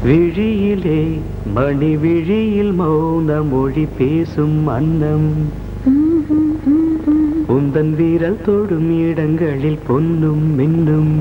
விழியிலே மணி விழியில் மௌன மொழி பேசும் அன்னம் உந்தன் வீரல் தொடும் இடங்களில் பொன்னும் மின்னும்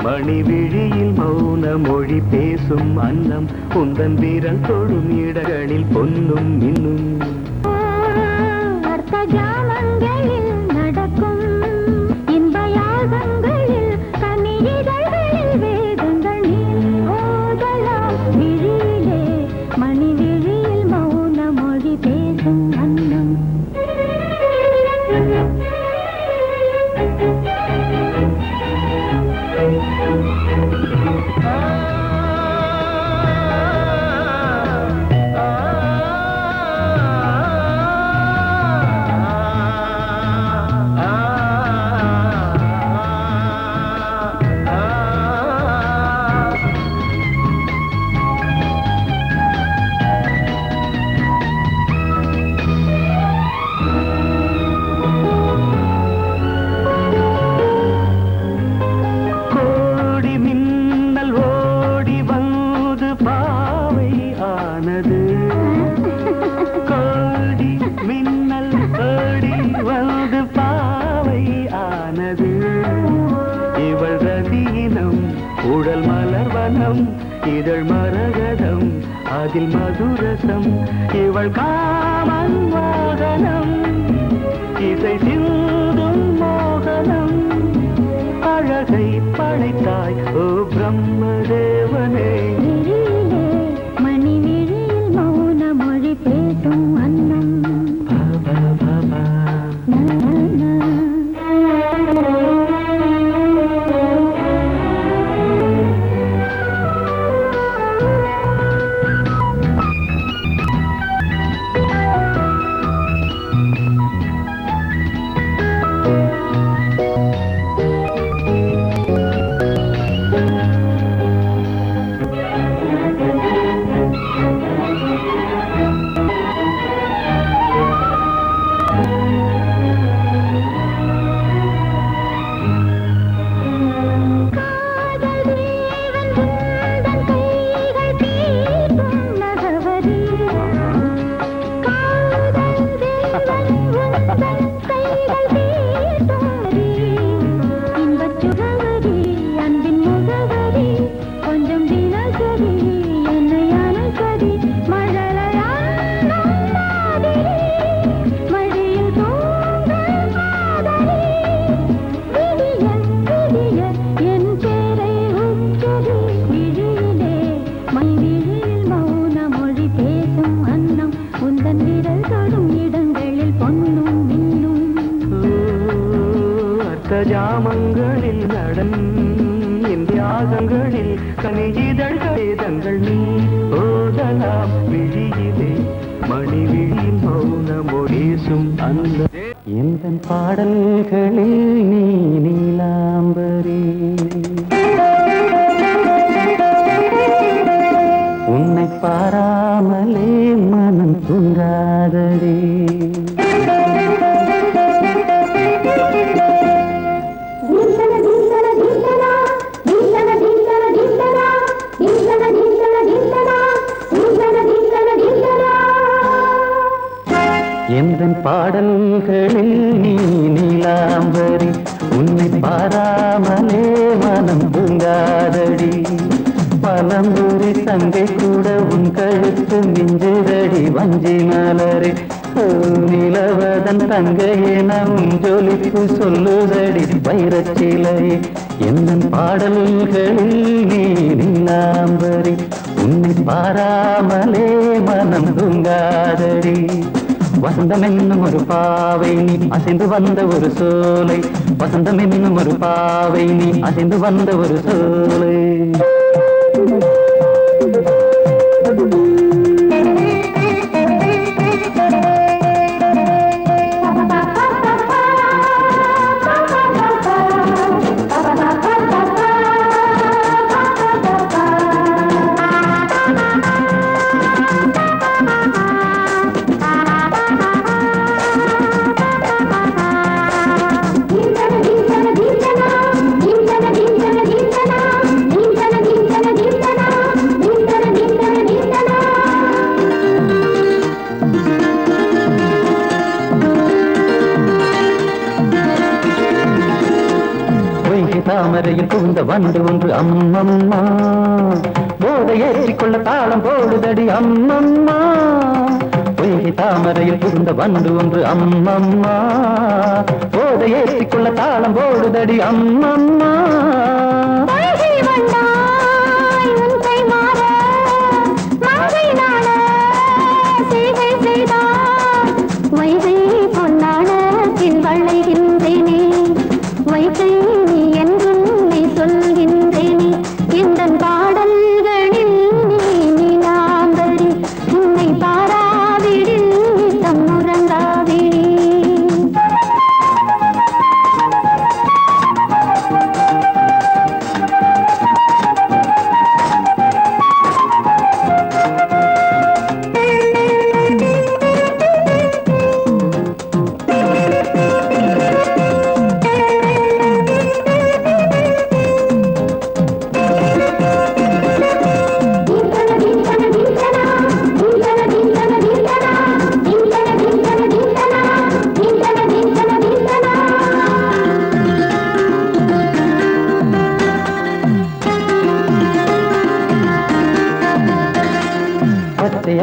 மணி விழியில் மௌன மொழி பேசும் அன்னம் உந்தன் வீரல் தொடும் இடங்களில் பொன்னும் மின்னும் அர்த்த ஜாமங்களில் நடக்கும் இன்ப யாகங்களில் கனியிதழ்களில் வேதங்கள் நீ ஓதலாம் விழியிலே மணி விழியில் மௌன மொழி பேசும் அன்னம் கோடி மின்னல் ஓடி வந்து பாவை ஆனது இவள் ரதீனம் உடல் மலர்வனம் இதழ் மரகதம் அதில் மதுரசம் இவள் காமன் மோகனம் இசை சிந்தும் மோகனம் அழகை படைத்தாய் ஓ பிரம்மதேவனே ஜாமங்களில் நடன் இந்தியாகங்களில் கனியிதழ் வேதங்கள் நீ ஓதலாம் விழியிலே மணி விழியில் மௌன மொழிசும் அந்த எந்தன் பாடல்களில் நீ நீலாம்பரி உன்னை பாராமலே மனம் தூங்காதடி எந்தன் பாடல்களில் நீ நீலாம்பரி உன்னை பாராமலே மனம் தூங்காதடி பலம்புரி தங்கை கூட உன் கழுத்து மிஞ்சுதடி வஞ்சி மலரே நிலவதன் தங்கையே நம் ஜொலிப்பு சொல்லுதடி வைரச்சிலையே எந்தன் பாடல்களில் நீ நீலாம்பரி உன்னை பாராமலே மனம் தூங்காதடி வசந்தம் என்னும் ஒரு பாவை நீ அசைந்து வந்த ஒரு சோலை வசந்தம் என்னும் ஒரு பாவை நீ அசைந்து வந்த ஒரு சோலை தாமரையில் புகுந்த வண்டு ஒன்று அம்மம்மா போதை ஏற்றிக்கொள்ள தாளம் போடுதடி அம்மம்மா பொய்கை தாமரையில் புகுந்த வண்டு ஒன்று அம்மம்மா போதை ஏற்றிக்கொள்ள தாளம் போடுதடி அம்மம்மா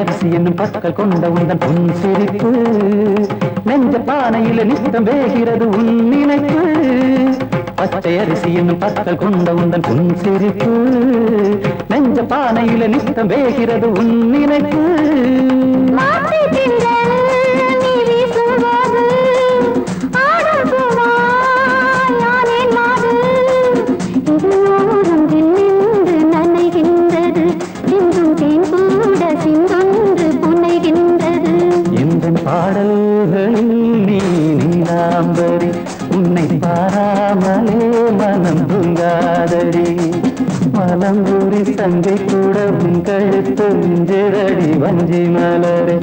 அரிசி என்னும் பற்கள் கொண்ட உந்தன் பொன் சிரிப்பு நெஞ்ச பானையில நித்தம் வேகிறது உன் நினைப்பு பச்சை அரிசி என்னும் பற்கள் கொண்ட உந்தன் பொன் சிரிப்பு நெஞ்ச பானையில நித்தம் வேகிறது உன் நினைப்பு பாடல்களில் நீ நீலாம்பரி உன்னை பாராமலே மனம் தூங்காதடி மலம்பூரி தங்கை கூட உன் கழுத்து நெஞ்சிரடி வஞ்சி மலரே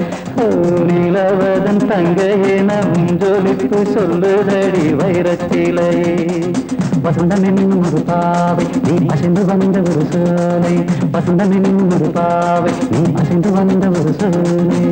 நிலவதன் தங்கையே நம் ஜொலிப்பு சொல்லுதடி வைரத்திலையே வசந்தம் என்னும் ஒரு பாவை நீ அசைந்து வந்த ஒரு சோலை வசந்தம் என்னும் ஒரு பாவை நீ அசைந்து வந்த ஒரு சோலை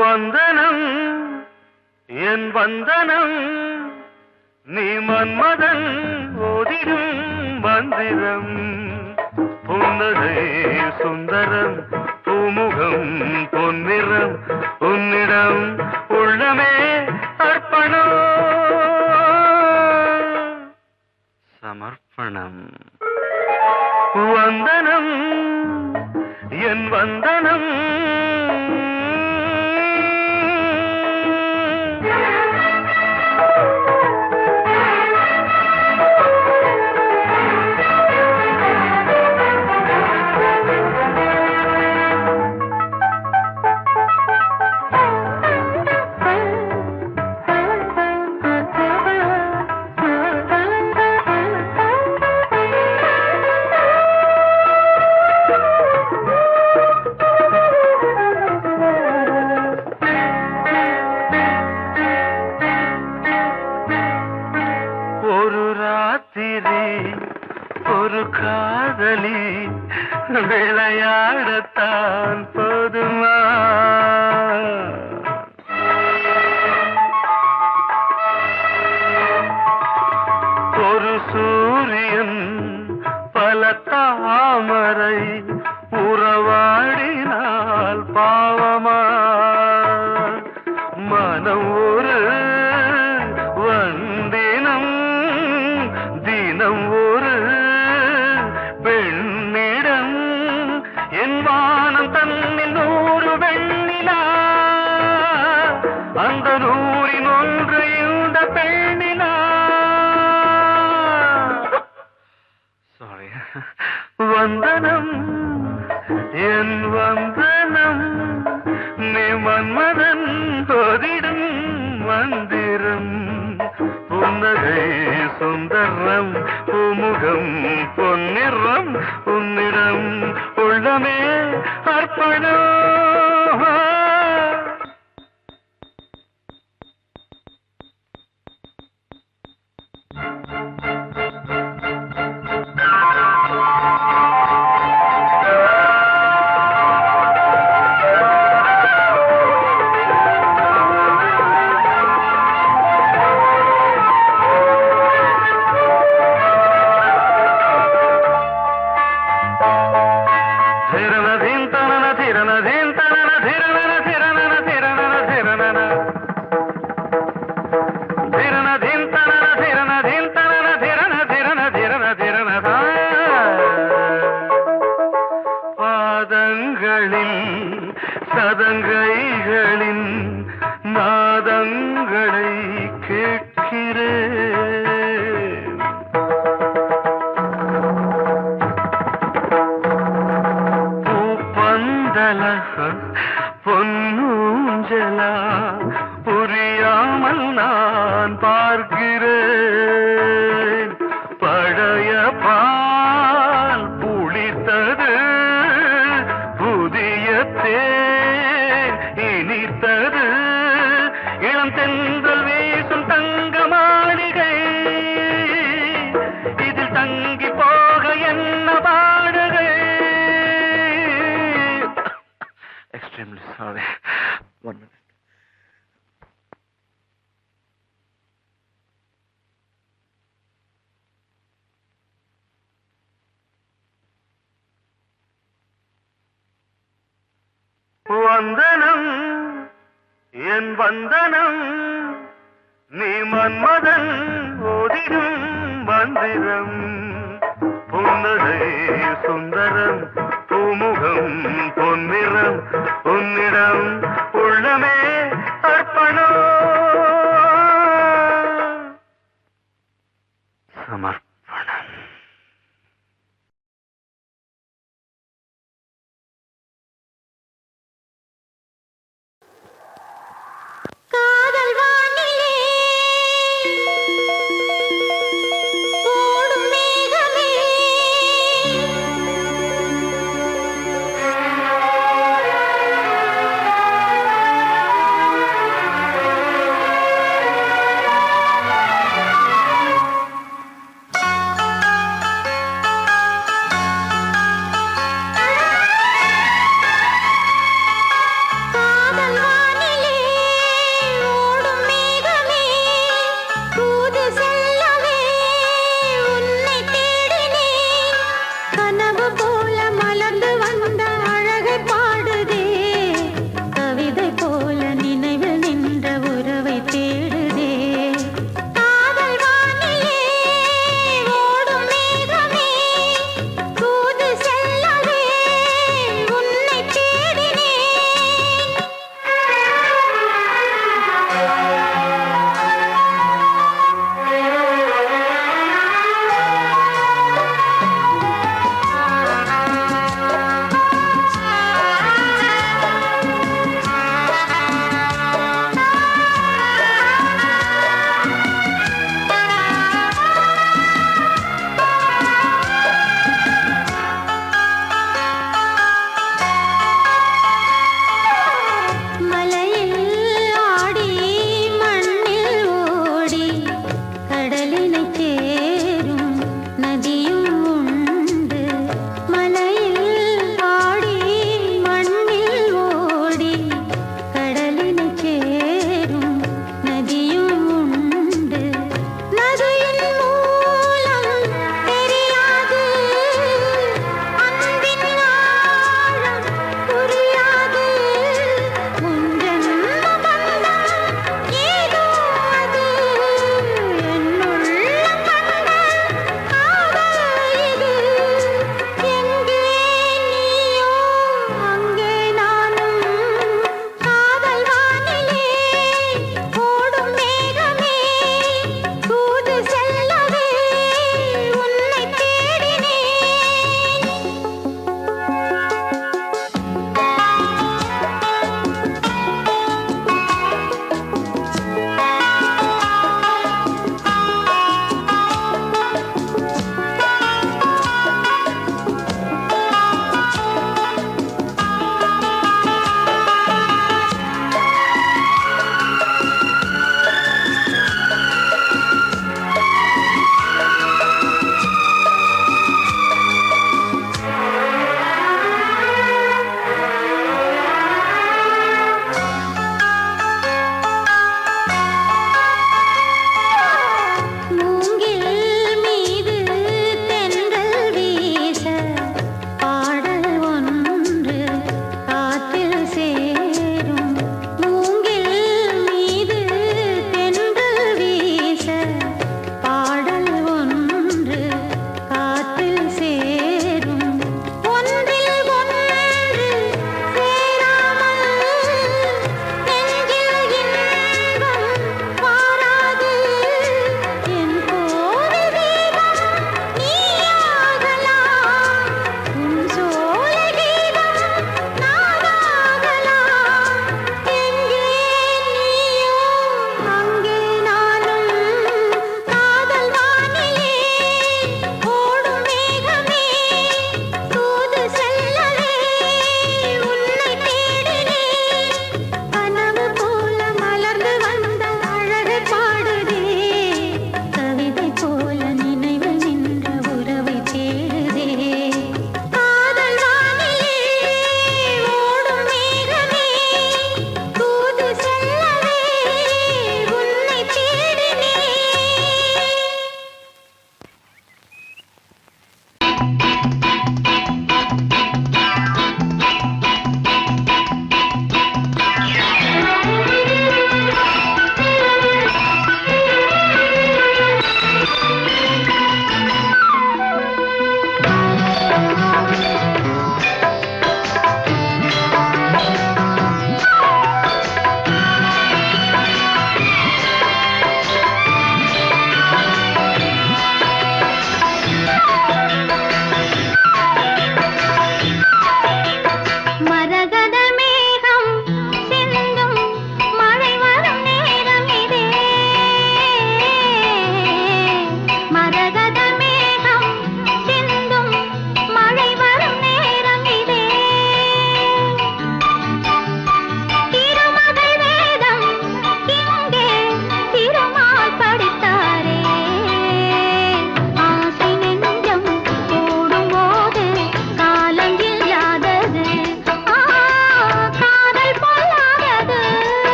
வந்தனம் என் வந்தனம் நீ மன்மதன் ஓதிடும் மந்திரம் புன்னகை சுந்தரம் பூமுகம் பொன்னிறம் உன்னிடம் உள்ளமே அர்ப்பணம் சமர்ப்பணம் வந்தனம் என் வந்தனம் ஒரு காதலி விளையாடத்தான் போதுமா ஒரு சூரியன் பல தாமரை உறவாடினால் பாவமா மனம் ஒரு வந்தினம் தினம் ஒரு பெண்ணிடம் என் வானம் தன்னில் 100 வெண்ணிலா அந்த 100இன் ஒன்று இந்த பெண்ணிலா சாரி வந்தனம் என் வந்தனம் நீ மன்மதன் போதிடும் மந்திரம் புன்னகை சுந்தரம் பூமுகம் பொன்னிறம் உன்னிடம் உள்ளமே அர்ப்பணம் சதங்கைகளின் நாதங்களை கேட்கிறேன் பூப்பந்தல பொன்னூஞ்சலா புரியாமல் நான் பார்க்கிறேன் பழைய பால் புளித்தது புதிய தேன் இனித்தது இளம் தென்றல் வீசும் தங்க மாளிகை இதில் தங்கி போக என்ன பாடுகை எக்ஸ்ட்ரீம்லி சாரி ஒன் மினிட் வந்தனம் என் வந்தனம் நீ மன்மதன் ஓதிடும் மந்திரம் புன்னகை சுந்தரம் பூமுகம் பொன்னிறம் உன்னிடம் உள்ளமே அர்ப்பணம் சமர்ப்பணம் காதல் வானிலே ஓடும் மேகமே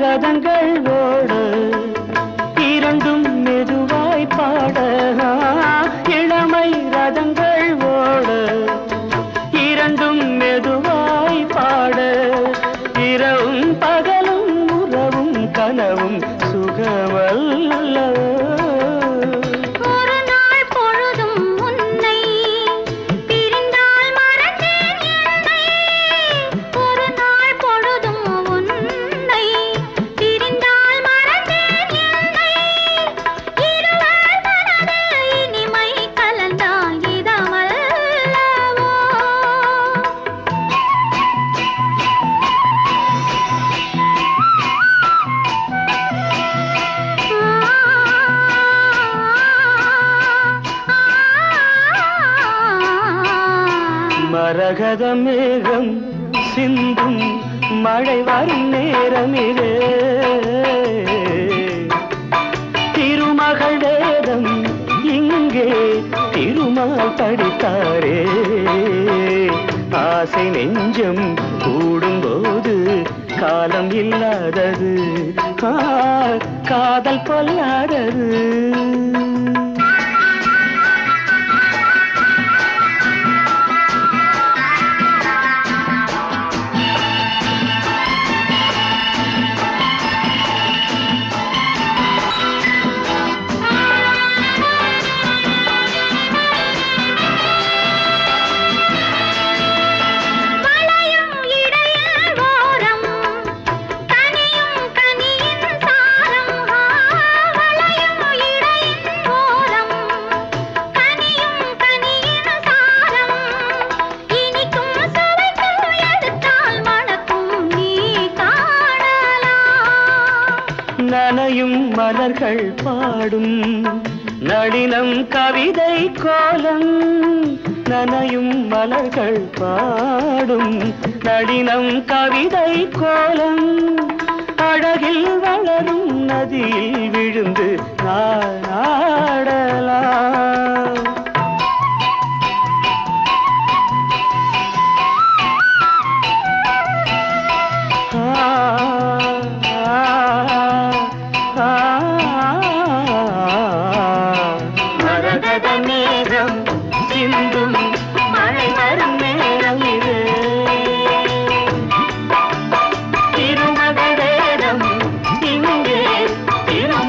ரதங்கள் ஓட இரண்டும் மெதுவாய் பாட இளமை ரதங்கள் ஓட இரண்டும் மெதுவாய் பாட இரவும் பகலும் உறவும் கனவும் சுகவல்ல ஒரு நாள் பொழுதும் உன்னை பிரிந்தால் மறந்தேன் என்னை ஒரு நாள் பொழுதும் உன்னை பிரிந்தால் மறந்தேன் என்னை இருவர் மனது இனிமை கலந்தால் இதமல்லவோ மரகத மேகம் சிந்தும் மழை வரும் நேரமிலே திருமகள் வேதம் இங்கே திருமால் படித்தாரே ஆசை நெஞ்சம் கூடும்போது காலம் இல்லாதது காதல் கொல்லாதது வளையும் இடையில் ஓரம் கனியும் கனியின் சாரம் வளையும் இடையில் ஓரம் கனியும் கனியின் சாரம் இனிக்கும் சுவைக்கும் எடுத்தால் மணக்கும் நீ காணலாம் நனையும் மலர்கள் பாடும் நளினம் கவிதை கோலம் நனையும் மலர்கள் பாடும் நளினம் கவிதை கோலம் அழகில் வளரும் நதியில் விழுந்து நாடலாம் மரகத மேகம் சிந்தும் மழை வரும் நேரம் இது திருமகள் வேதம் இங்கே திருமகள்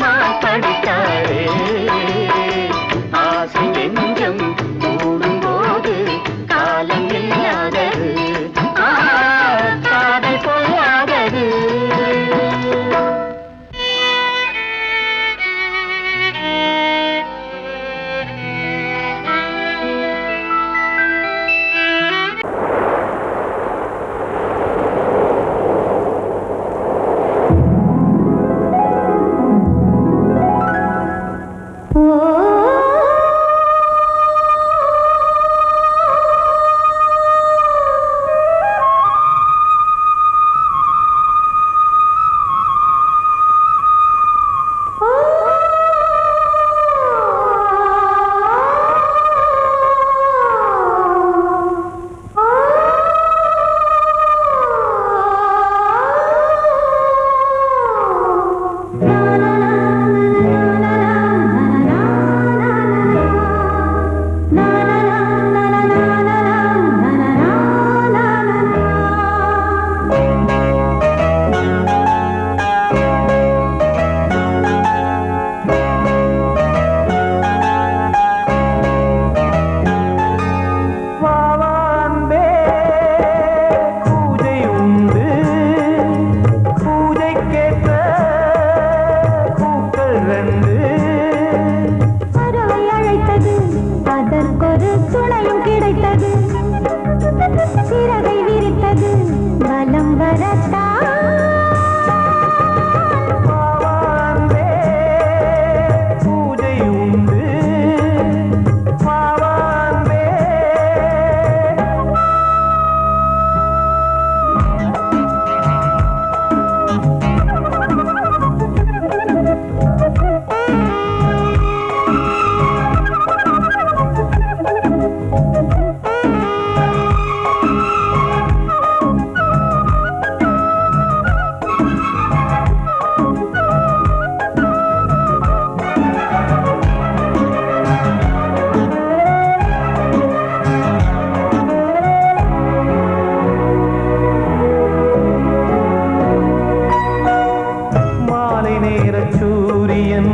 சூரியன்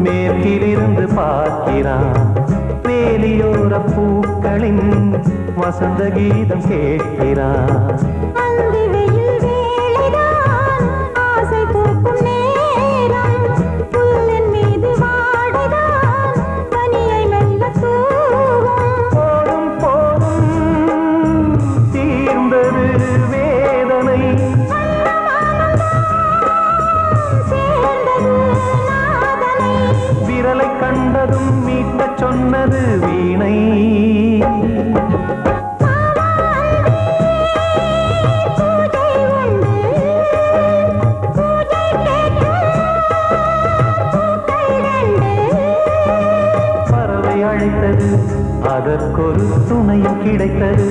மேற்கிலிருந்து பார்க்கிறான் வேலியோர பூக்களின் வசந்த கீதம் கேட்கிறான் அந்தி வெயில் வேளைதான் ஆசை பூக்கும் நேரம் புல்லின் மீது வாடைதான் பனியை மெல்ல தூவும் போதும் போதும் தீர்ந்தது வேதனை சேர்ந்தது நாதனை விரலை கண்டதும் மீட்டச் சொன்னது வீணை பூஜை உண்டு பூஜை கேட்கும் பூக்கள் ரெண்டு பறவை அழைத்தது அதற்கொரு துணையும் கிடைத்தது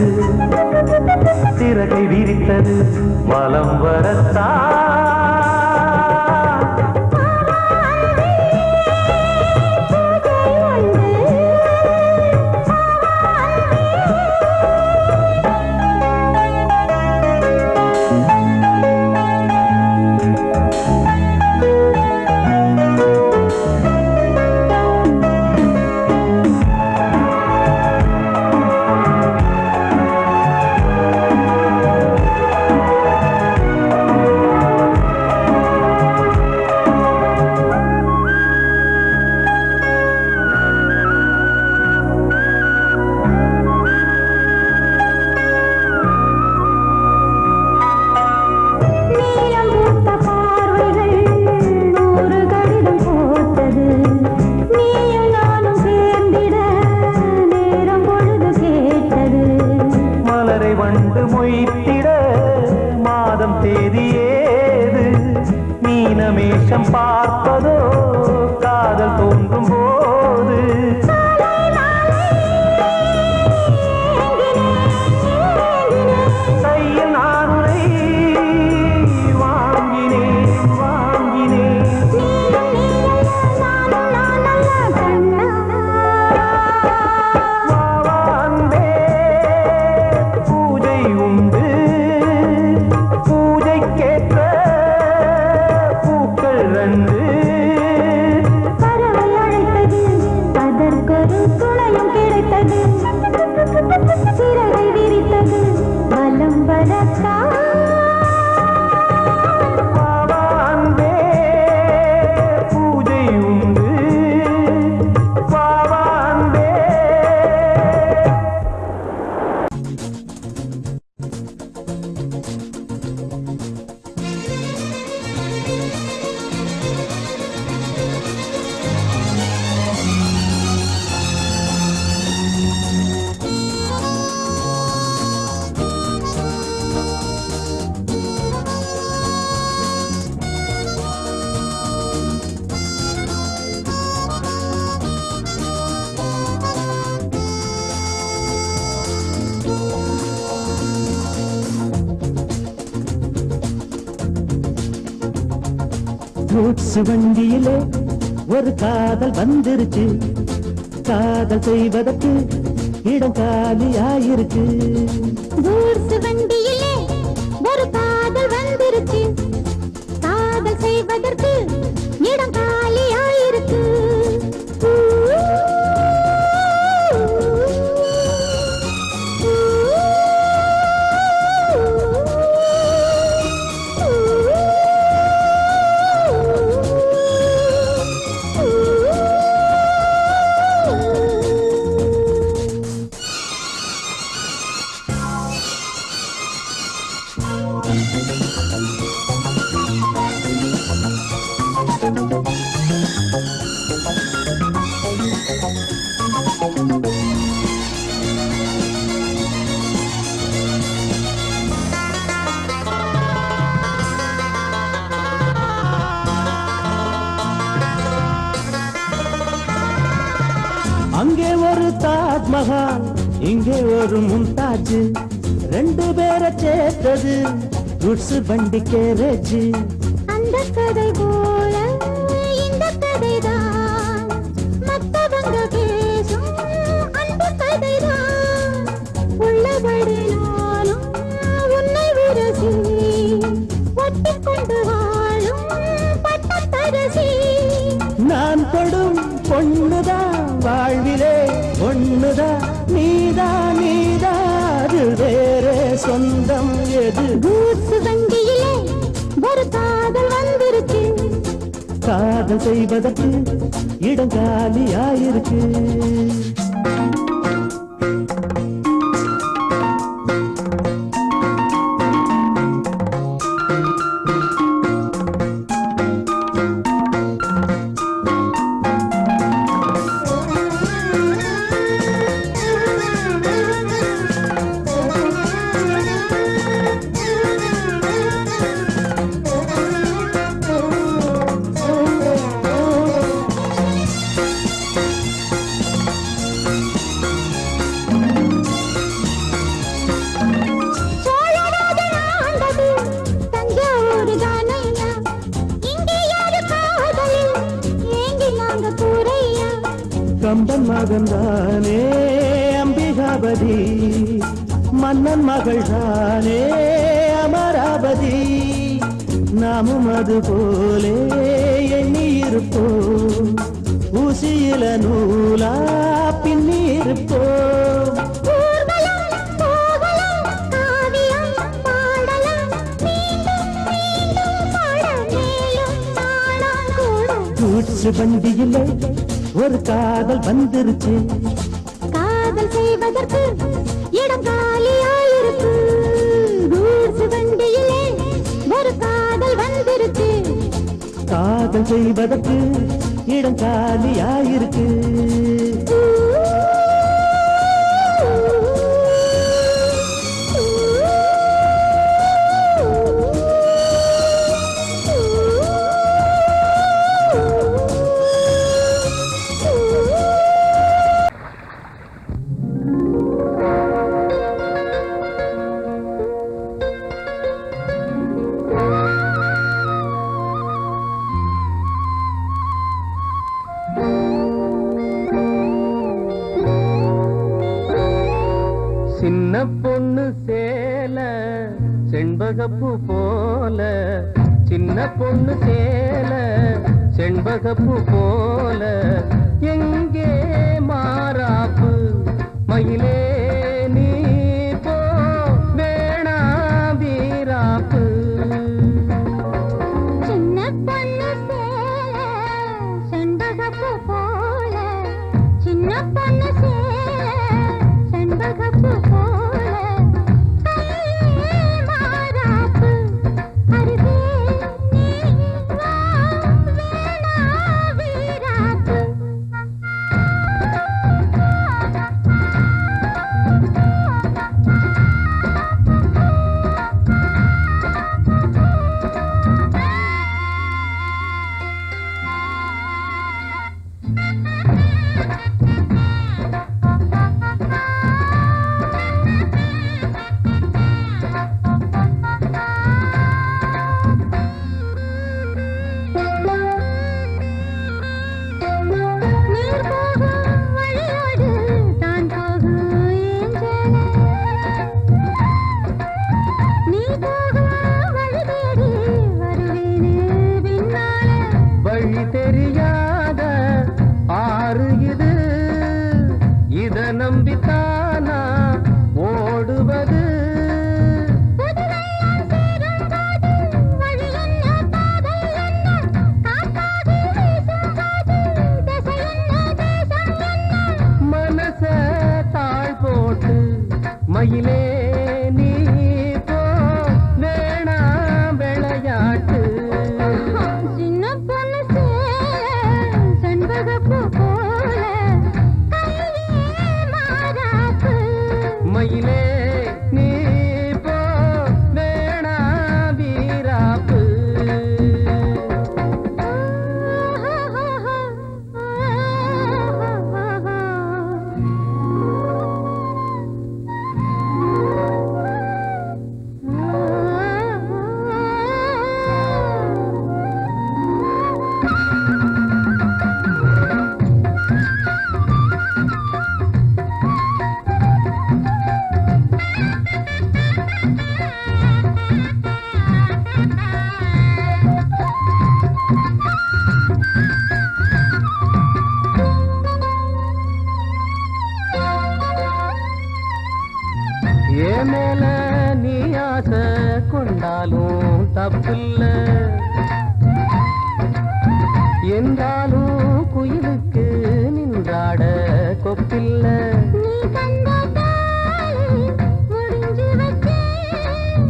சிறகை விரித்தது வலம் வரத்தான் நீலம் பூத்த பார்வைகள் நூறு கடிதம் போட்டது நீயும் நானும் சேர்ந்திட நேரம் பொழுது கேட்டது மலரை வண்டு மொய்த்திட மாதம் தேதி ஏது மீனமேஷம் பார்ப்பதோ காதல் தோன்றும் போது கையில் நானுரை வாங்கினேன் வாங்கினேன் வாவாந்தே பூஜை உண்டு பூஜைக்கேற்ற பூக்கள் ரெண்டு பறவை அழைத்தது அதற்கொரு துணையும் கிடைத்தது சிறகை விரித்தது வலம் வரத்தான் வாவாந்தே பூஜை உண்டு வாவாந்தே கூட்ஸ் வண்டியிலே ஒரு காதல் வந்துருச்சு காதல் செய்வதற்கு இடம் காலியாயிருக்கு கூட்ஸ் வண்டியிலே ஒரு காதல் வந்துருச்சு காதல் செய்வதற்கு இடம் காலியாயிருக்கு அங்கே ஒரு தாஜ்மஹால் இங்கே ஒரு மும்தாஜ் ரெண்டு பேரை சேர்த்தது குட்ஸ் வண்டி கேரேஜ் அந்த கதை போல இந்த கதைதான் மத்தவங்க பேசும் அந்த கதைதான் உள்ளபடி நானும் உன்னை விரசி ஒட்டிக்கொண்டு வாழும் பட்டத்தரசி பொண்ணுதான் வாழ்விலே ஒண்ணுதான் நீதா அது வேற சொந்தம் எது கூத்து வண்டியிலே ஒரு காதல் வந்துருச்சு காதல் செய்வதற்கு இடங்காலியாயிருக்கு சோழராஜன் ஆண்டது தஞ்சாவூர் தானையா இங்கே யாரு காதலில் ஏங்கி நாங்க கூரையா கம்பன் மகன்தானே அம்பிகாபதி மன்னன் மகள்தானே அமராவதி நாமும் அது போலே எண்ணியிருப்போம் ஊசியில நூலா பின்னியிருப்போம் ஊர்வலம் போகலாம் காவியம் பாடலாம் மீண்டும் மீண்டும் பாட மேலும் நாளாம் கூட கூச்சு வண்டியிலே ஒரு காதல் வந்துருச்சு காதல் செய்வதற்கு இடம் காலியாயிருக்கு கூத்து வண்டியிலே ஒரு காதல் வந்துருச்சு காதல் செய்வதற்கு இடம் காலியாயிருக்கு சின்ன பொண்ணு சேல செண்பகப்பூ போல சின்ன பொண்ணு சேல செண்பகப்பூ போல எங்கே மாறாப்பு மயிலே நீ போ வேணா வீராப்பு சின்ன பொண்ணு சேல செண்பகப்பூ போல சின்ன பொண்ணு சேல செண்பகப்பூ போல கையே மாறாப்பு அருகே நீ வா வேணா வீராப்பு நீர் போகும் வழியோடு தான் போகும் ஏஞ்சல நீ போகும் வழி தேடி வருவேனே பின்னால வழி தெரியாத ஆறு இது இத நம்பித்தானா ஓடுவது புதுவெள்ளம் சேரும் போது வழி என்ன பாதை என்ன காற்றாகி வீசும் போது திசை என்ன தேசம் என்ன மனச தாழ் போட்டு மயிலே நீ போ வேணா விளையாட்டு சின்ன பொண்ணு சேல செண்பகப்பூ போல கையே மாறாப்பு மயிலே நீ போ வேணா வீராப்பு என்றாலும் குயிலுக்கு நின்றாட கொப்பில்ல. நீ தந்த தாலி முடிஞ்சு வச்சேன்,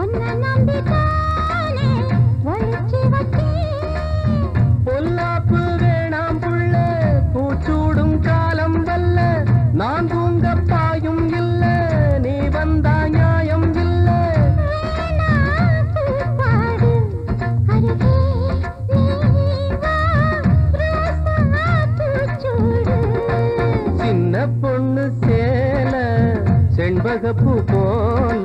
உன்னை நம்பித்தானே ஒழிச்சு வச்சேன். பொல்லாப்பு வேணாம் புள்ள, பூச்சூடும் காலம் வல்ல. நான் தூங்க பாயும் இல்ல, நீ வந்தா நியாயம் இல்ல. பாடு அருகே நீ வா, ரோசாப்பூச்சூடு. சின்ன பொண்ணு சேல செண்பகப்பூ போல.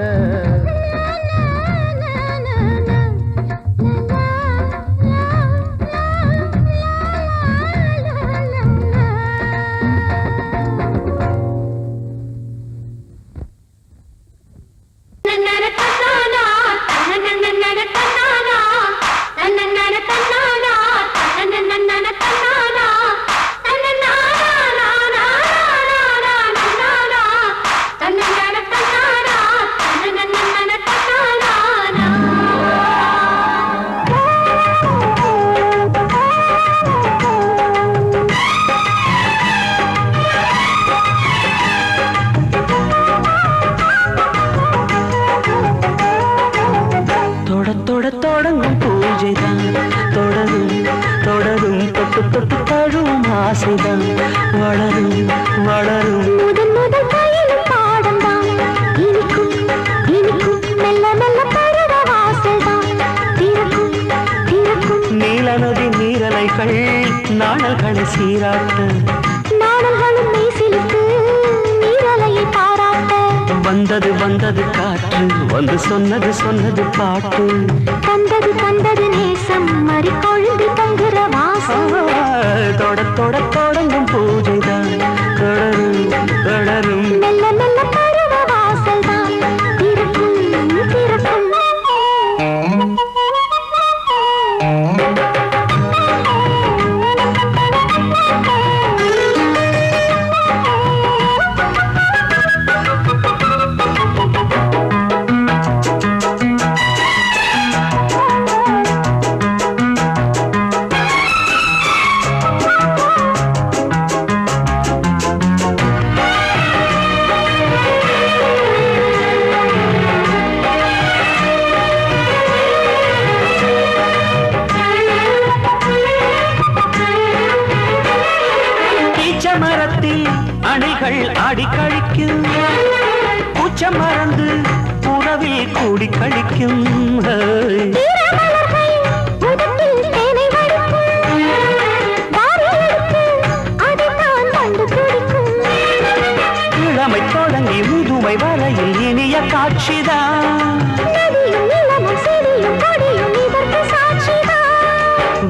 தொடங்கும் பூஜைதான், தொடரும் தொடரும் தொட்டு தொட்டு தழுவும் ஆசைதான், வளரும் வளரும். முதன் முதல் பயிலும் பாடம்தான், இனிக்கும் இனிக்கும் மெல்ல மெல்ல பருவ வாசல்தான், திறக்கும் திறக்கும். நீல நதி நீரலைகள் நாணல்களை சீராட்ட, நாடல்களும் மெய்சிலுக்கு நீரலையை பாராட்ட. வந்தது வந்தது காற்று, வந்து சொன்னது சொன்னது பாட்டு. தந்தது தந்தது நேசம், மறி கொழுந்து தங்குற வாசம். தொடங்கும் பூஜைதான், தொடரும் தொடரும். மெல்ல மெல்ல பருவ வாசல்தான், திறக்கும் திறக்கும். மரத்தில் அணைகள் ஆடி கழிக்கும், பூச்ச மறந்து உறவில் கூடி கழிக்கும். இளமை தொடங்கி முதுமை வரையில் இனிய காட்சிதான்,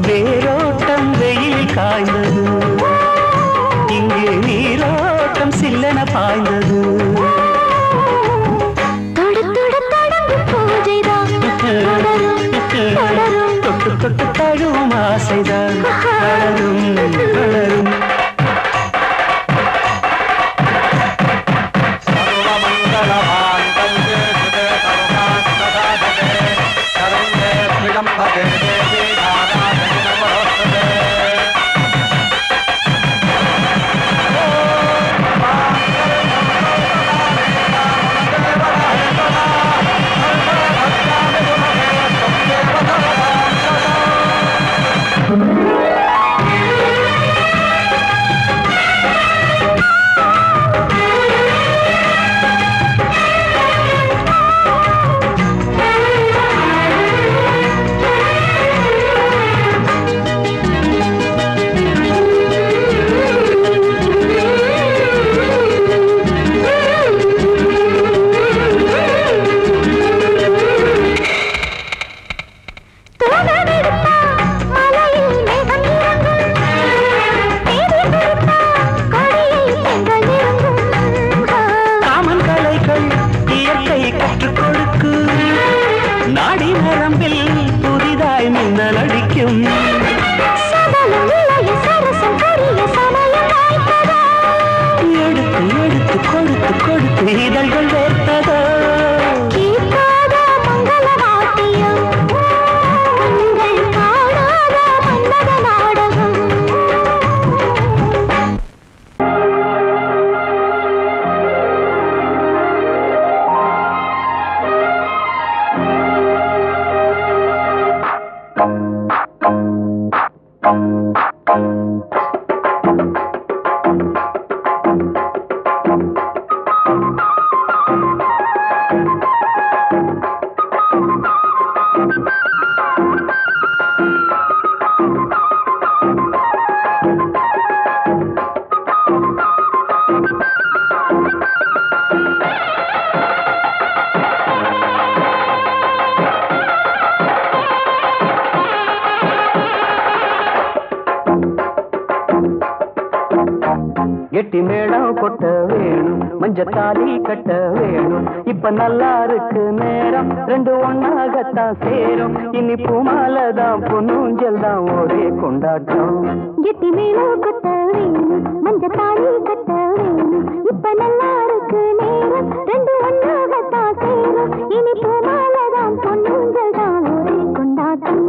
வேரோட்டம் வெயில் காய்ந்தது, இங்கே நீரோட்டம் சில்லென பாய்ந்தது. தொட்டு தொட்டு தழுவும் ஆசைதான், வளரும் வளரும். இதழ்கள் வேர்த்ததோ கேட்காத மங்கள வாத்தியம், கண்கள் காணாத மன்னத நாடகம். கெட்டி மேளம் கொட்ட வேணும், மஞ்ச தாலி கட்ட வேணும். இப்ப நல்லா இருக்கு நேரம், ரெண்டு ஒன்னாகத்தான் சேரும். இனி பூமாலதான் பொன்னூஞ்சல் தான் ஒரே கொண்டாட்டம். கெட்டி மேளம் கொட்ட வேணும், மஞ்ச தாலி கட்ட வேணும். இப்ப நல்லா இருக்கு நேரம், ரெண்டு ஒன்னாகத்தான் சேரும். இனி பூமாலதான் பொன்னூஞ்சல் தான் ஒரே கொண்டாட்டம்.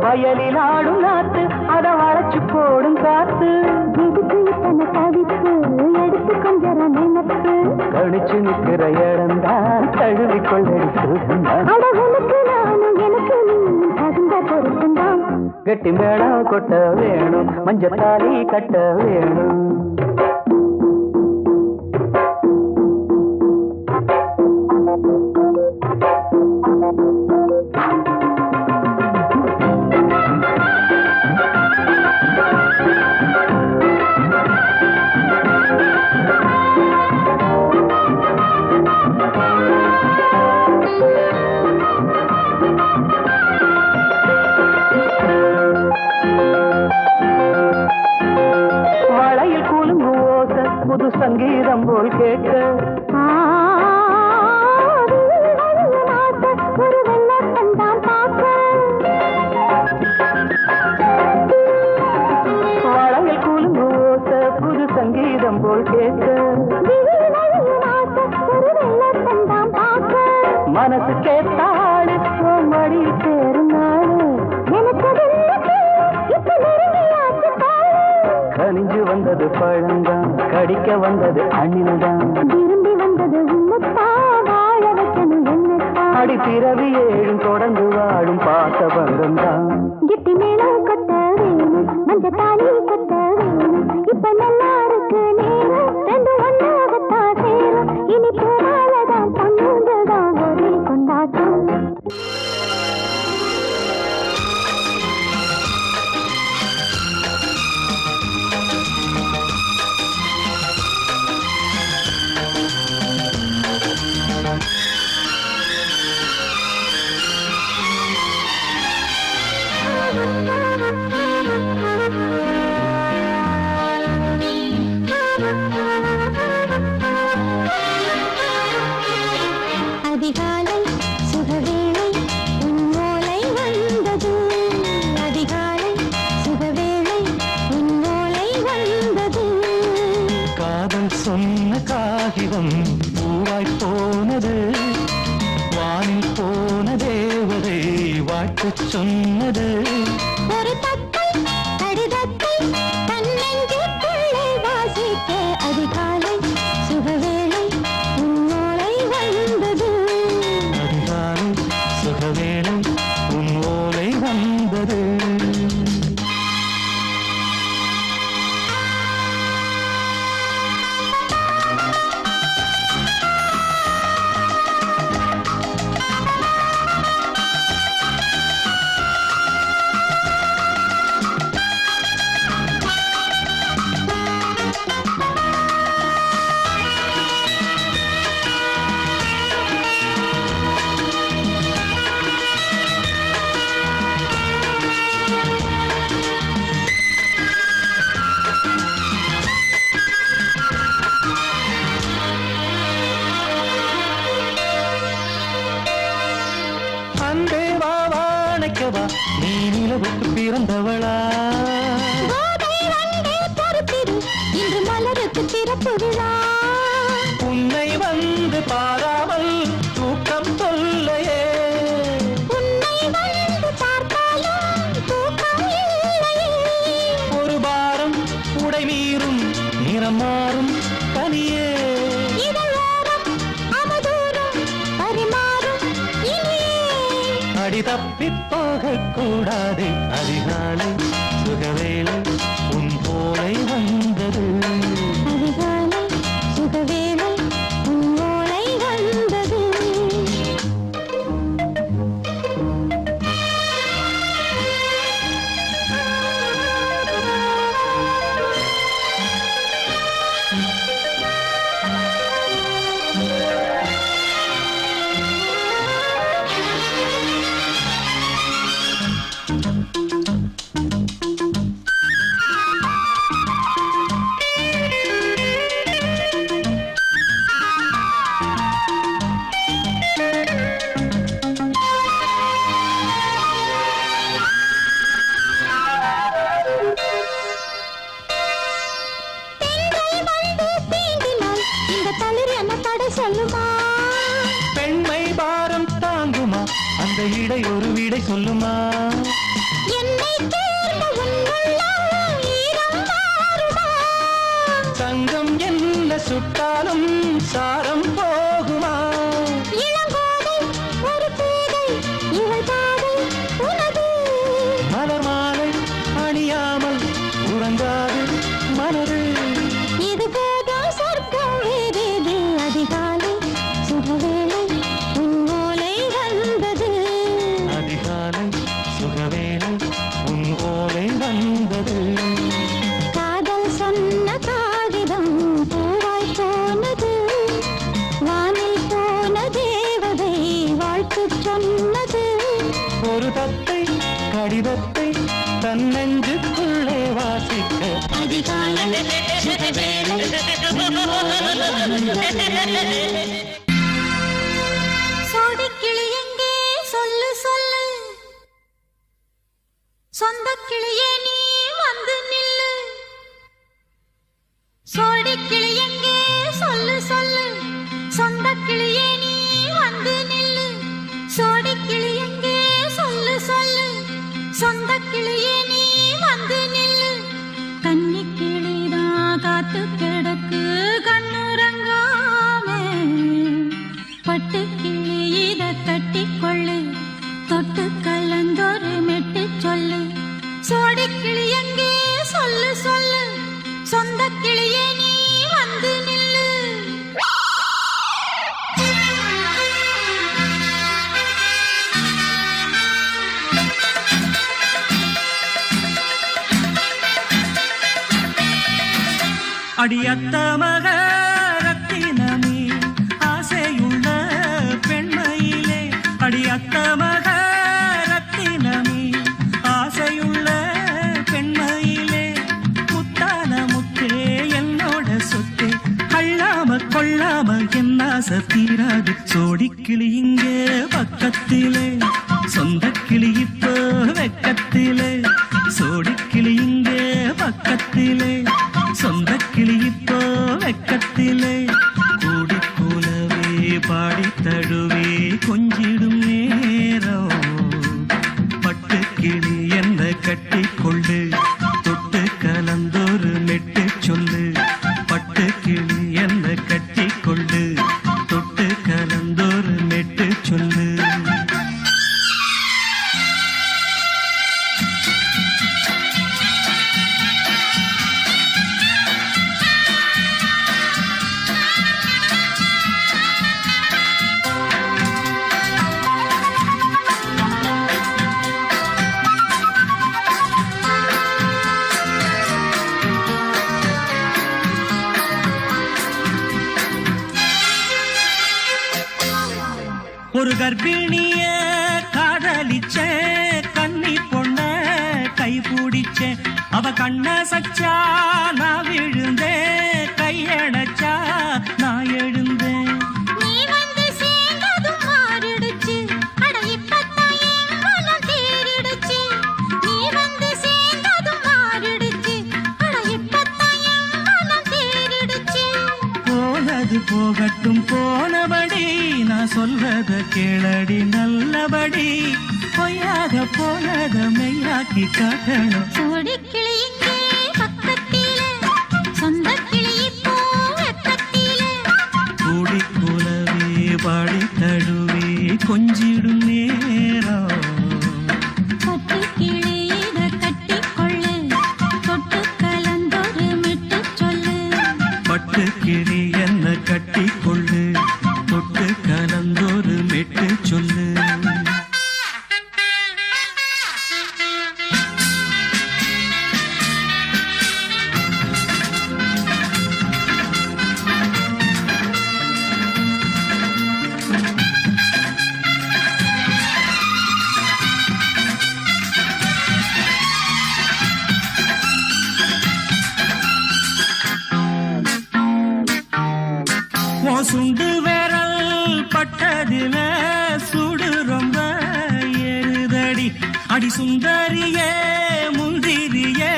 வயலில் ஆடும் நாத்து, அத வளைச்சு போடும் காத்து. எதுக்கு இத்தனை தவிப்பு, எடுத்து கொஞ்சம் நினைப்பு. கடிச்சு நிற்கிற இடம்தான் தழுவி கொள்ளடி சுகந்தான். அழகுக்கு நானும் எனக்கு நீ தகுந்த பொருத்தந்தான். கெட்டி மேளம் கொட்ட வேணும், மஞ்ச தாலி கட்ட வேணும். வளையில் கூலுங்கு ஓசை புது சங்கீதம் போல் கேட்க. ஒரு வெள்ளத்தான் பார்க்க. வளையில் கூலுங்கு ஓசை புது சங்கீதம் போல் கேட்க. ஒரு வெள்ளத்தான் பார்க்க. மனசு கேட்டாடு மடி சேரும் நாடு. எனக்கு இப்ப நெருங்கியாச்சு பாரு. கனிஞ்சு வந்தது பழந்தான், கடிக்க வந்தது அணில்தான். விரும்பி வந்தது உன்னத்தா, வாழ வைக்கணும் என்னத்தா. அடி பிறவி ஏழும் தொடர்ந்து வாழும் பாசபந்தம் தான். கெட்டி மேளம் கொட்ட வேணும், மஞ்ச தாலி கட்ட வேணும். இப்ப நல்லா இருக்கு நேரம், ரெண்டு ஒன்னாகத்தான் சேரும். இனி பூமாலதான் பொன்னூஞ்சல்தான் ஒரே கொண்டாட்டம். அதிகாலை சுகவேளை உன் ஓலை வந்தது. அதிகாலை சுகவேளை உன் ஓலை வந்தது. காதல் சொன்ன காகிதம் பூவாய் போனது. வானில் போன தேவதை வாழ்த்து சொன்னது. ஒரு தத்தை கடிதத்தை தன்னெஞ்சுக்குள்ளே வாசிக்க. அதிகாலை சுகவேளை உன் ஓலை வந்தது. அதிகாலை சுகவேளை உன் ஓலை வந்தது. அன்பே வா வாழைக்கவா நீ நிலவுக்கு பிறந்தவளா இன்று மலருக்கு திறப்பு விழா உன்னை வந்து பாராமல் தூக்கம் சொல்லையே உன்னை வந்து பார்த்தாலும் தூக்கம் இல்லையே ஒரு பாரம் உடை மீறும் நிறம் மாறும் தனியே இதழோரம் அவதூறும் பரிமாறும் இனியே அடி தப்பி போகக் கூடாது அதிகாலை சுகவேளை உன் போலை வந்தது அதிகாலை சுகவேளை உன் ஓலை வந்தது பெண்மை பாரம் தாங்குமா அந்த இடை ஒரு விடை சொல்லுமா என்னை தேர்ந்த உன்னுள்ளம் ஈரம் மாறுமா தங்கம் என்ன சுட்டாலும் சாரம் போகுமா இளங்கோதை ஒரு பேதை இவள் பாதை உனது மலர் மாலை அணியாமல் உறங்காது மனது இது போதும் சொர்க்கம் வேறேது அதிகாலை சுகவேளை உன் ஓலை வந்தது அதிகாலை சுகவேளை உன் ஓலை வந்தது காதல் சொன்ன காகிதம் பூவாய் போனது வானில் போன தேவதை வாழ்த்து சொன்னது ஒரு தத்தை கடிதத்தை தன் நெஞ்சுக்குள்ளே வாசிக்க அதிகாலை சுகவேளை உன் ஓலை வந்தது சோடிக்கிளி எங்கே சொல்லு சொல்லு சொந்த கிளியே நீ வந்து நில்லு சோடிக்கிளி எங்கே சொல்லு சொல்லு சொந்த கிளியே நீ வந்து நில்லு சோடிக்கிளி எங்கே சொல்லு சொல்லு சொந்த கிளியே நீ வந்து நில்லு கன்னி கிளிதான் காத்து கிடக்கு கண்ணுறங்காமே பட்டு கிளி இத கட்டிக்கொள்ளு தொட்டு கலந்தொரு மெட்டு சொல்லு சோடி கிளி எங்கே சொல்லு சொல்லு சொந்த கிளியே நீ வந்து நில்லு அடியத்த மக ரத்தினமே ஆசையுள்ள பெண்மையிலே அடியத்த மக ரத்தினமே ஆசையுள்ள பெண்மையிலே முத்தான முத்தே என்னோட சொத்தே அள்ளாம கொள்ளாம என் ஆசை தீராது சோடிக்கிளி இங்கே பக்கத்திலே சொந்த கிளி இப்போ வெக்கத்திலே சோடிக்கிளி இங்கே பக்கத்திலே சொந்த கிளி இப்போ வெக்கத்திலே கூடி கூலவே பாடி தழுவே கொஞ்சிடும் நேரம் பட்டு கிளி என்ன கட்டி கொள்ளு தொட்டு கலந்தொரு மெட்டு சொல்லு பட்டு கிளி என்ன கட்டி கொள்ளு தொட்டு கலந்தொரு மெட்டு சொல்லு ஒரு கர்ப்பிணிய காதலிச்ச கன்னி பொண்ண கை பிடிச்ச அவ கண்ண சச்சா நான் விழுந்தேன் கையடைச்சா நான் எழுந்தேன் நீ வந்து சேர்ந்ததும் மாறிடுச்சு அட இப்ப உள்ளபடி பொய்யாக போனத மெய்யாக்கி காட்டணும். சோடிக்கிளி இங்கே பக்கத்திலே, சொந்த கிளி இப்போ வெக்கத்திலே. கூடிக்குலவே பாடி தழுவே கொஞ்சிடும் நேரம். பட்டு கிளி இத கட்டிக்கொள்ளு, தொட்டு கலந்தொரு மெட்டு சொல்லு. பட்டு கிளி என்ன கட்டிக்கொள்ளு, தொட்டு கலந்தொரு மெட்டு சொல்லு. சுண்டு விரல் பட்டதில சுடு ரொம்ப ஏறுதடி. அடி சுந்தரியே முந்திரியே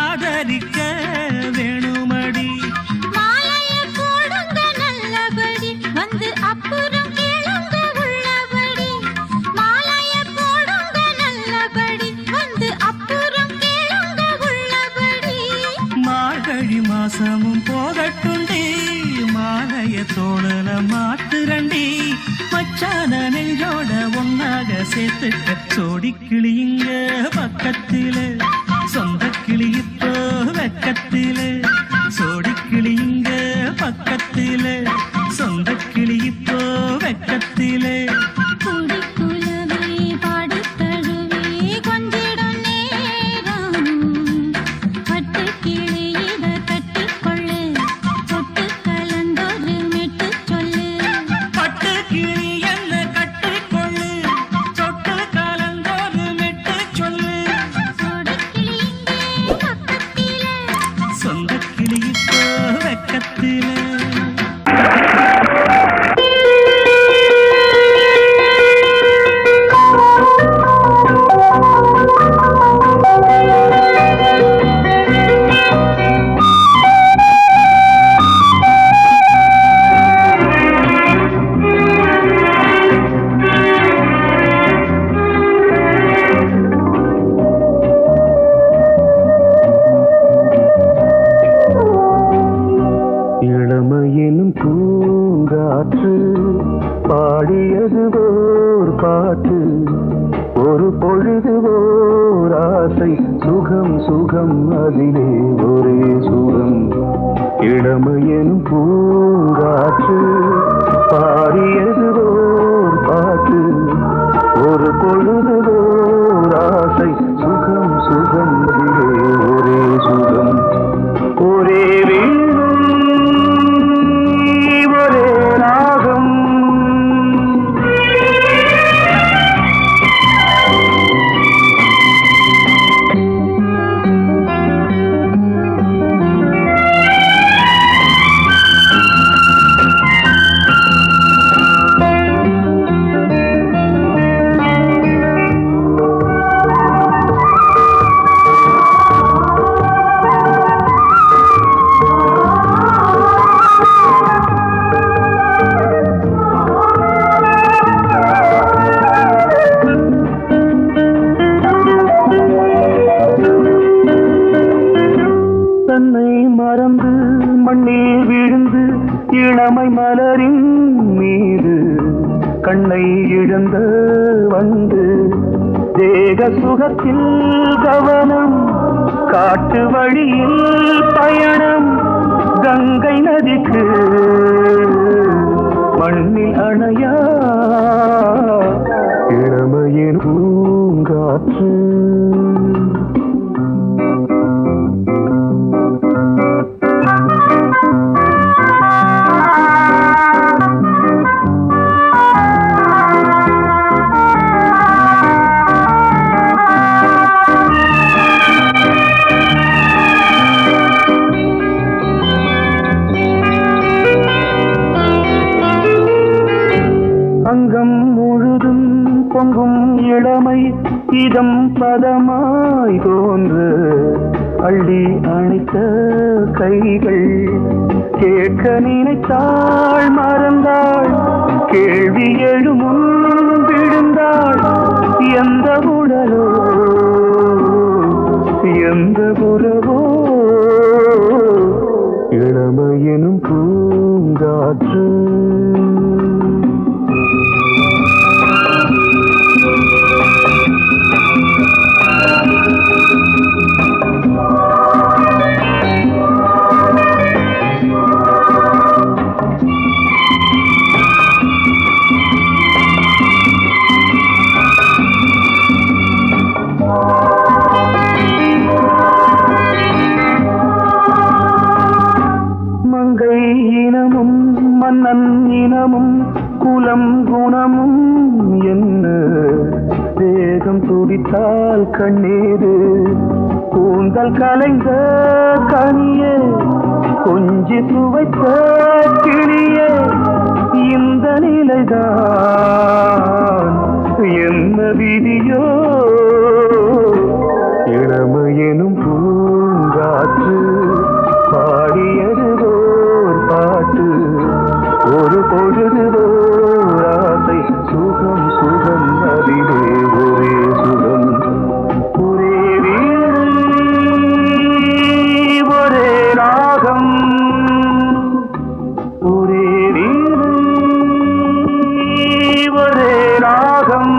ஆதரிக்க வேணுமடி. மாலைய போடுங்க நல்லபடி, வந்து அப்புறம் கேளுங்க உள்ளபடி. மாலைய போடுங்க நல்லபடி, வந்து அப்புறம் கேளுங்க உள்ளபடி. மார்கழி மாசமும் போகட்டுண்டி, மாலைய தோழல மாத்துரண்டி. மச்சான நெஞ்சோட ஒன்னாக சேர்த்துக்க. சோடிக்கிளி இங்க பக்கத்தில, சொந்த கிளி இப்போ வெக்கத்தில. சோடிக்கிளி இங்க பக்கத்தில, சொந்த கிளி இப்போ வெக்கத்தில. குடிக்குலவே பாடி தழுவே கொஞ்சிடும் நேரம். பட்டு கிளி இத கட்டிக்கொள்ளு, தொட்டு கலந்தொரு மெட்டு சொல்லு. பட்டு கிளி என்ன கட்டிக்கொள்ளு, தொட்டு கலந்தொரு மெட்டு சொல்லு. சோடிக்கிளி இங்கே பக்கத்திலே, சொந்த கிளி இப்போ வெக்கத்தில. இளமையினும் பூங்காற்று பாடியது ஓர் பாட்டு, ஒரு பொழுது ஓர் ஆசை. சுகம் சுகம் அதிலே ஒரே சுகம். இளமையினும் பூங்காற்று பாடியது ஓர் பாட்டு, ஒரு பொழுது ஓர் ஆசை. சுகம் சுகம் அதிலே ஒரே சுகம். ஒரே வீணை ஒரே ராகம். தன்னை மறந்து மண்ணில் விழுந்து இளமை மலரின் மீது கண்ணை இழந்த வந்து தேக சுகத்தில் கவனம். காட்டு வழியில் பயணம், கங்கை நதிக்கு மண்ணில் அணையா இளமையின் பூங்காற்று. அங்கம் முழுதும் பொங்கும் இளமை இதம் பதமாய் தோன்று. அள்ளி அணைத்த கைகள் கேட்க நினைத்தாள் மறந்தாள். கேள்வி எழுமுன் விழுந்தாள். இதயம் துடித்தால் கண்ணீரு கூந்தல் கலைந்த கனியே கொஞ்சி துவைத்த கிளியே இந்த நிலைதான் என்ன விதியோ இளமையெனும் பூங்காற்று பாடியதுவோர் பாட்டு ஒரு பொழுதுவோர் ஆசை சுகம் சுகம் அதிலே ஒரே சுகம் ஒரே வீடு ஒரே ராகம் ஒரே வீடு ஒரே ராகம்.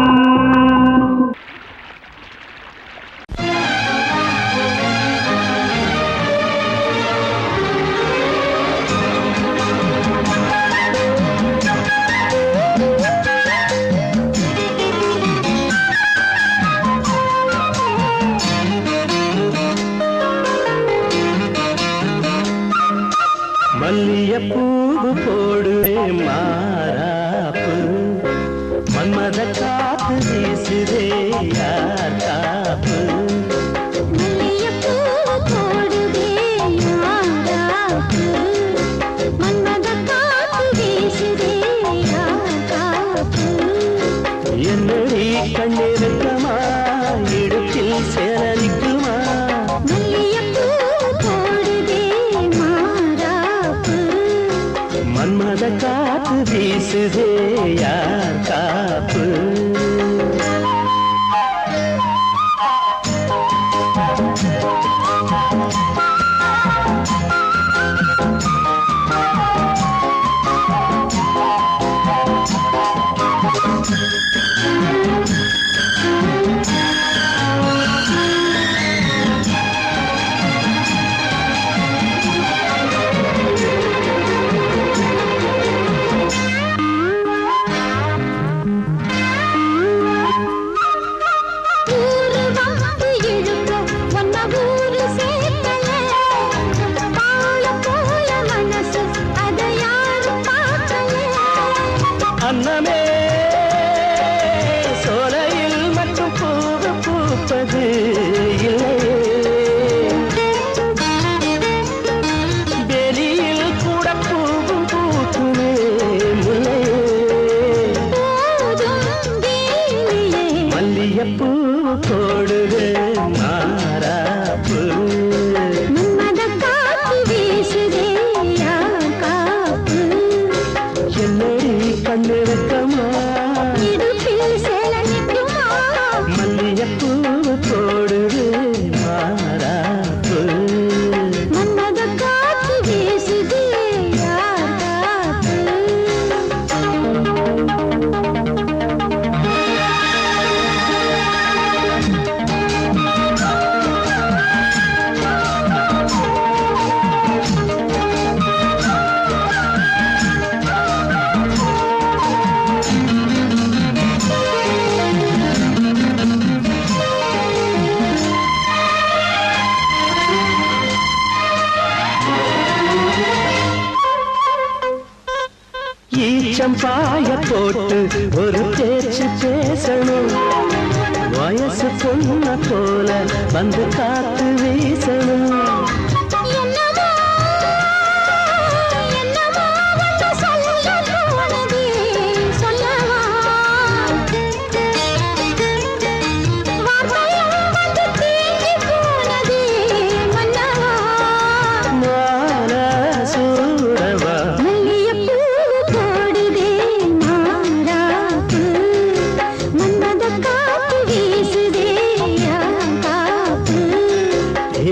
மல்லியப்பூவு போடுவே மாறாப்பு மன்மத காத்து வீசுதே யார் காப்பு என்னடி கண்ணிருக்கமா இடுப்பில் சேரலிக்குமா மன்மத காத்து வீசுதே யார் காப்பு அன்னமே சோலையில் மட்டும் பூவு பூப்பது இல்லையே வெளியில் கூட பூவும் பூக்குமே முல்லையே மல்லியப்பூ போடுது மாறாப்பு என்னடி கண்ணிருக்கமா மல்லியப்பூ போடுது மாறாப்பு ஈச்சம் பாய போட்டு ஒரு பேச்சு பேசணும் வயசு பொண்ண போல வந்து காத்து வீசணும்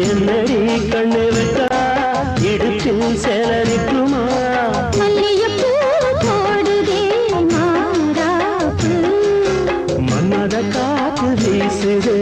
என்னடி கண்ணிருக்கா இடுப்பில் சேரலிக்குமா மன்மத காத்து வீசுதே